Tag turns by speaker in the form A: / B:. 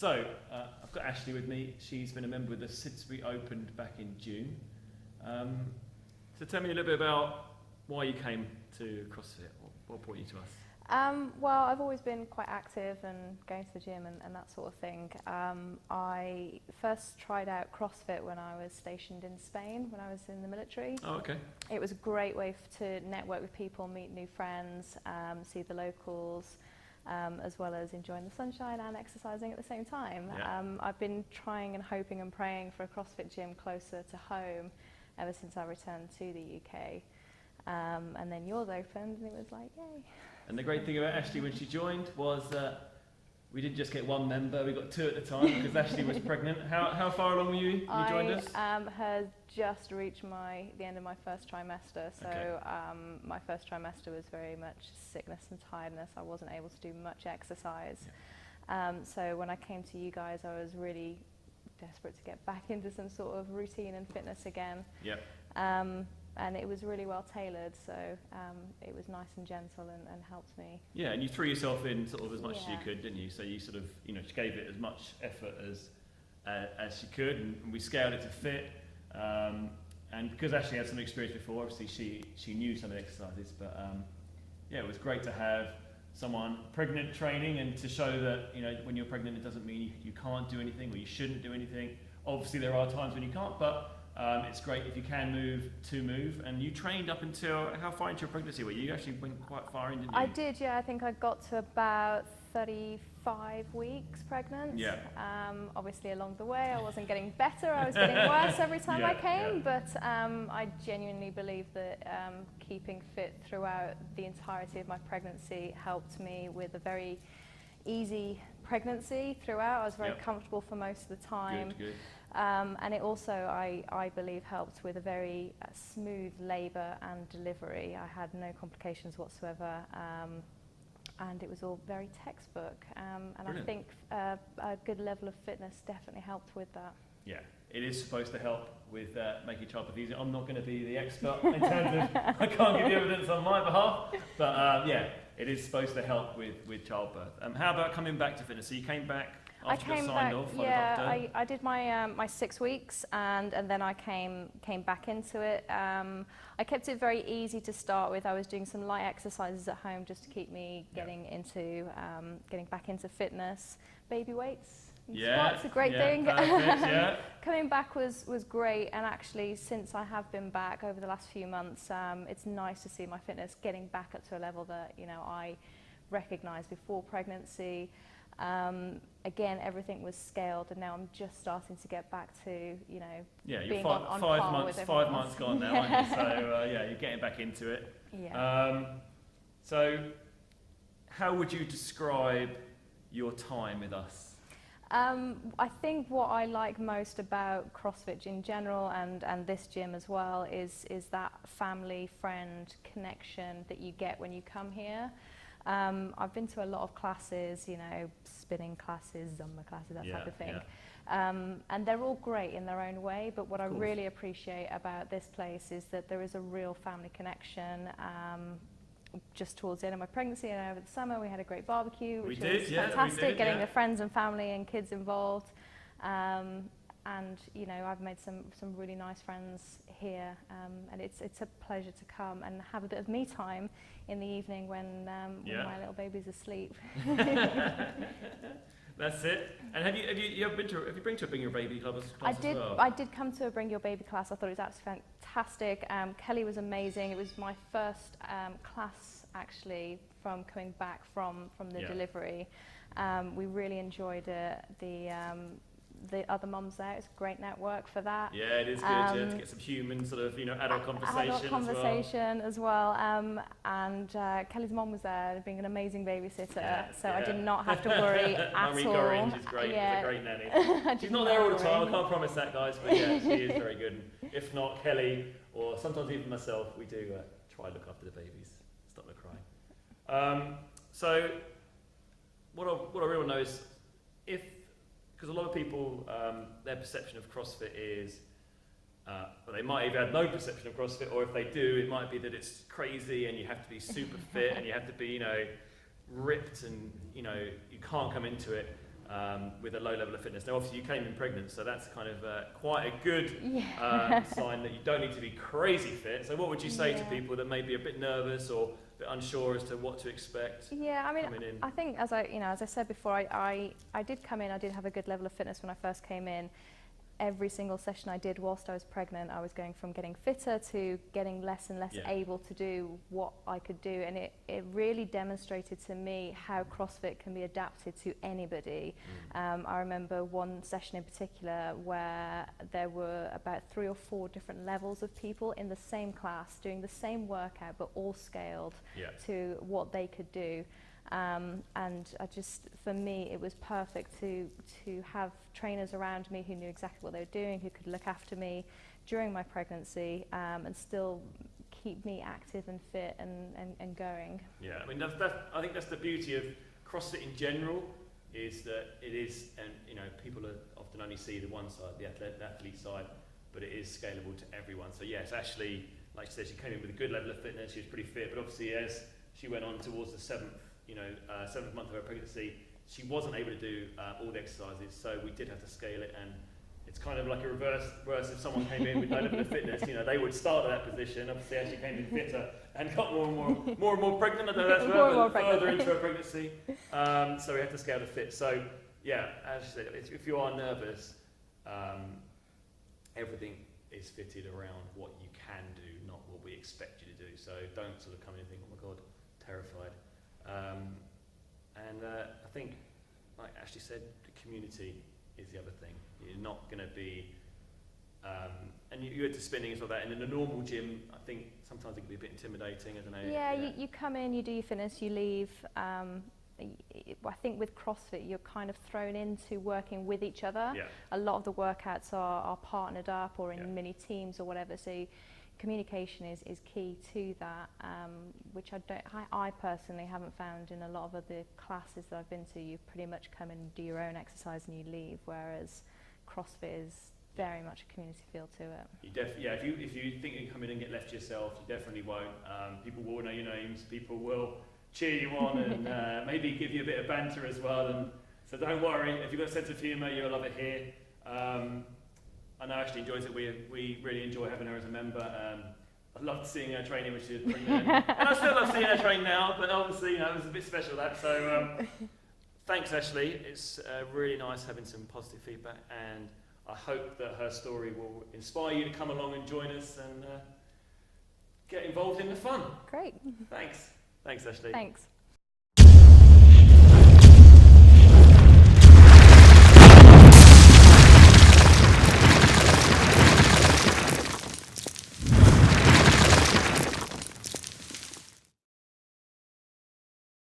A: I've got Ashleigh with me. She's been a member with us since we opened back in June. So tell me a little bit about why you came to CrossFit. What brought you to us?
B: Well, I've always been quite active and going to the gym and that sort of thing. I first tried out CrossFit when I was stationed in Spain, when I was in the military.
A: Oh, okay.
B: It was a great way to network with people, meet new friends, see the locals, as well as enjoying the sunshine and exercising at the same time.
A: Yeah.
B: I've been trying and hoping and praying for a CrossFit gym closer to home ever since I returned to the UK. And then yours opened and it was like, yay.
A: And the great thing about Ashleigh when she joined was that we didn't just get one member, we got two at the time because Ashleigh was pregnant. How far along were you when you joined us?
B: I had just reached the end of my first trimester, so
A: Okay.
B: My first trimester was very much sickness and tiredness. I wasn't able to do much exercise.
A: Yeah.
B: So when I came to you guys, I was really desperate to get back into some sort of routine and fitness again.
A: Yep.
B: And it was really well tailored, so it was nice and gentle and helped me.
A: Yeah, and you threw yourself in sort of as much as you
B: Yeah.
A: could, didn't you? So you sort of, she gave it as much effort as she could, and we scaled it to fit. And because Ashleigh had some experience before, obviously she knew some of the exercises, but yeah, it was great to have someone pregnant training and to show that, when you're pregnant, it doesn't mean you can't do anything or you shouldn't do anything. Obviously, there are times when you can't, but it's great if you can move. And you trained up until, how far into your pregnancy were you? You actually went quite far in, didn't you?
B: I did, yeah. I think I got to about 35 weeks pregnant.
A: Yeah.
B: Obviously, along the way, I wasn't getting better. I was getting worse every time I came.
A: Yeah.
B: But I genuinely believe that keeping fit throughout the entirety of my pregnancy helped me with a very easy pregnancy throughout. I was very comfortable for most of the time.
A: Good.
B: And it also, I believe, helped with a very smooth labour and delivery. I had no complications whatsoever, and it was all very textbook. And
A: Brilliant.
B: I think a good level of fitness definitely helped with that.
A: Yeah, it is supposed to help with making childbirth easier. I'm not going to be the expert in terms of, I can't give you evidence on my behalf, but yeah, it is supposed to help with childbirth. How about coming back to fitness? So you came back after you got signed off by the doctor?
B: I did my 6 weeks and then I came back into it. I kept it very easy to start with. I was doing some light exercises at home just to keep me getting back into fitness. Baby weights. Squats, a great thing.
A: Perfect,
B: Coming back was great, and actually since I have been back over the last few months, it's nice to see my fitness getting back up to a level that I recognised before pregnancy. Again, everything was scaled, and now I'm just starting to get back to
A: you're
B: being
A: 5 months gone now, aren't you? So you're getting back into it.
B: Yeah.
A: So how would you describe your time with us?
B: I think what I like most about CrossFit in general and this gym as well is that family friend connection that you get when you come here. I've been to a lot of classes, spinning classes, Zumba classes, that type of thing. And they're all great in their own way, but what I really appreciate about this place is that there is a real family connection. Just towards the end of my pregnancy and over the summer, we had a great barbecue, which was fantastic, getting the friends and family and kids involved. And I've made some really nice friends here, and it's a pleasure to come and have a bit of me time in the evening when my little baby's asleep.
A: That's it. And have you been to a Bring Your Baby class as well?
B: I did come to a Bring Your Baby class. I thought it was absolutely fantastic. Kelly was amazing. It was my first class actually from coming back from the delivery. We really enjoyed it. The other mums there, it's a great network for that.
A: Yeah, it is good to get some human sort of adult conversation
B: as well. And Kelly's mom was there, being an amazing babysitter, so I did not have to worry at all.
A: Mummy Gorringe is great. She's a great nanny. She's not there all the time. I can't promise that, guys, but yeah, she is very good. And if not, Kelly or sometimes even myself, we do try to look after the babies, stop them crying. So what I really want to know is because a lot of people, their perception of CrossFit is, well, they might even have no perception of CrossFit, or if they do, it might be that it's crazy and you have to be super fit and you have to be, ripped and, you can't come into it. with a low level of fitness. Now, obviously, you came in pregnant, so that's kind of quite a good sign that you don't need to be crazy fit. So what would you say to people that may be a bit nervous or a bit unsure as to what to expect?
B: Yeah, I mean, I think as I said before, I did come in, I did have a good level of fitness when I first came in. Every single session I did whilst I was pregnant, I was going from getting fitter to getting less and less able to do what I could do, and it really demonstrated to me how CrossFit can be adapted to anybody. I remember one session in particular where there were about 3 or 4 different levels of people in the same class doing the same workout, but all scaled to what they could do. And for me, it was perfect to have trainers around me who knew exactly what they were doing, who could look after me during my pregnancy, and still keep me active and fit and going. Yeah, I mean, I think that's the beauty of CrossFit in general, is that it is, and you know, people often only see the one side, the athlete side, but it is scalable to everyone. So yes, Ashleigh, like she said, she came in with a good level of fitness, she was pretty fit, but obviously as she went on towards the 7th month of her pregnancy, she wasn't able to do all the exercises, so we did have to scale it, and it's kind of like a reverse if someone came in with no level of fitness, you know, they would start at that position. Obviously, as she came in fitter and got more and more pregnant, I don't know, that's further into her pregnancy, so we had to scale the fit. So yeah, as I said, if you are nervous, everything is fitted around what you can do, not what we expect you to do. So don't sort of come in and think, oh my god, terrified. I think, like Ashleigh said, the community is the other thing. You're not going to be, and you had to spinning and stuff like that, and in a normal gym, I think sometimes it can be a bit intimidating, I don't know. Yeah, you come in, you do your fitness, you leave. I think with CrossFit, you're kind of thrown into working with each other. Yeah. A lot of the workouts are partnered up or in mini teams or whatever, so communication is key to that, which I personally haven't found in a lot of other classes that I've been to. You pretty much come in and do your own exercise and you leave, whereas CrossFit is very much a community feel to it. If you think you can come in and get left to yourself, you definitely won't. People will know your names, people will cheer you on and maybe give you a bit of banter as well. And so don't worry, if you've got a sense of humour, you'll love it here. I know Ashleigh enjoys it. We really enjoy having her as a member. I loved seeing her training when she was pregnant. And I still love seeing her train now, but obviously, you know, it was a bit special that. So thanks, Ashleigh. It's really nice having some positive feedback, and I hope that her story will inspire you to come along and join us and get involved in the fun. Great. Thanks. Thanks, Ashleigh. Thanks.